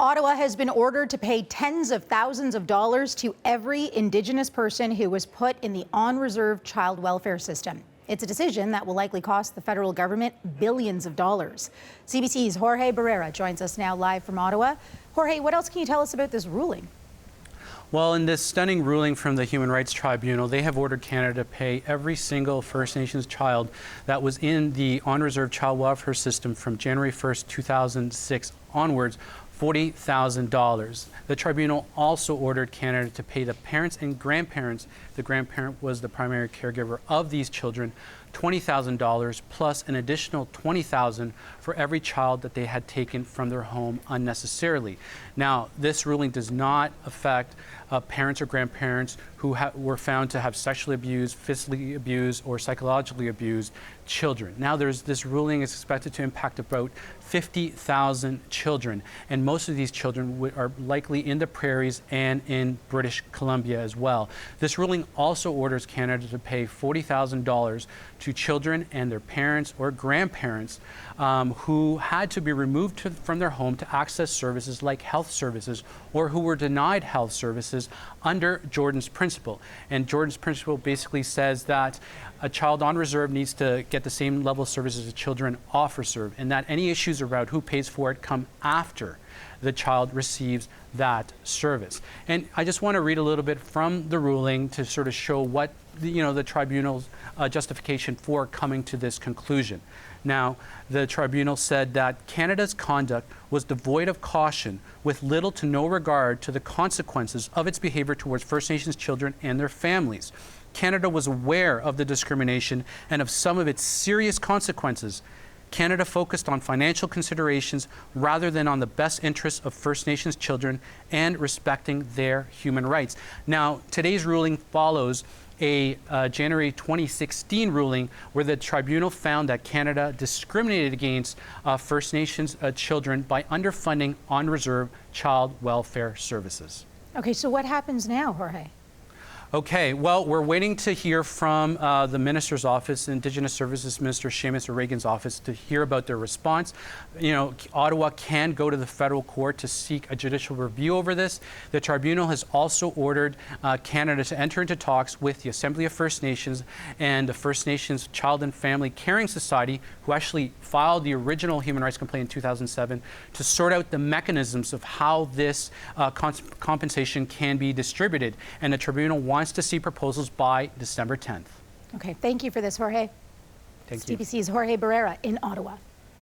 Ottawa has been ordered to pay tens of thousands of dollars to every Indigenous person who was put in the on-reserve child welfare system. It's a decision that will likely cost the federal government billions of dollars. CBC's Jorge Barrera joins us now live from Ottawa. Jorge, what else can you tell us about this ruling? Well, in this stunning ruling from the Human Rights Tribunal, they have ordered Canada to pay every single First Nations child that was in the on-reserve child welfare system from January 1st, 2006 onwards, $40,000. The tribunal also ordered Canada to pay the parents and grandparents, the grandparent was the primary caregiver of these children, $20,000 plus an additional $20,000 for every child that they had taken from their home unnecessarily. Now, this ruling does not affect parents or grandparents who were found to have sexually abused, physically abused, or psychologically abused children. Now, this ruling is expected to impact about 50,000 children, and most of these children are likely in the prairies and in British Columbia as well. This ruling also orders Canada to pay $40,000 to children and their parents or grandparents who had to be removed from their home to access services like health services, or who were denied health services under Jordan's Principle. And Jordan's Principle basically says that a child on reserve needs to get the same level of services as children off reserve, and that any issues about who pays for it come after the child receives that service. And I just want to read a little bit from the ruling to sort of show what the tribunal's justification for coming to this conclusion. Now, the tribunal said that Canada's conduct was devoid of caution, with little to no regard to the consequences of its behavior towards First Nations children and their families. Canada was aware of the discrimination and of some of its serious consequences. Canada focused on financial considerations rather than on the best interests of First Nations children and respecting their human rights. Now, today's ruling follows a January 2016 ruling where the tribunal found that Canada discriminated against First Nations children by underfunding on-reserve child welfare services. Okay, so what happens now, Jorge? Okay, well, we're waiting to hear from the Minister's Office, Indigenous Services Minister Seamus O'Regan's office, to hear about their response. Ottawa can go to the federal court to seek a judicial review over this. The tribunal has also ordered Canada to enter into talks with the Assembly of First Nations and the First Nations Child and Family Caring Society, who actually filed the original human rights complaint in 2007, to sort out the mechanisms of how this compensation can be distributed. And the tribunal wants to see proposals by December 10th. Okay, thank you for this, Jorge. Thank you. CBC's Jorge Barrera in Ottawa.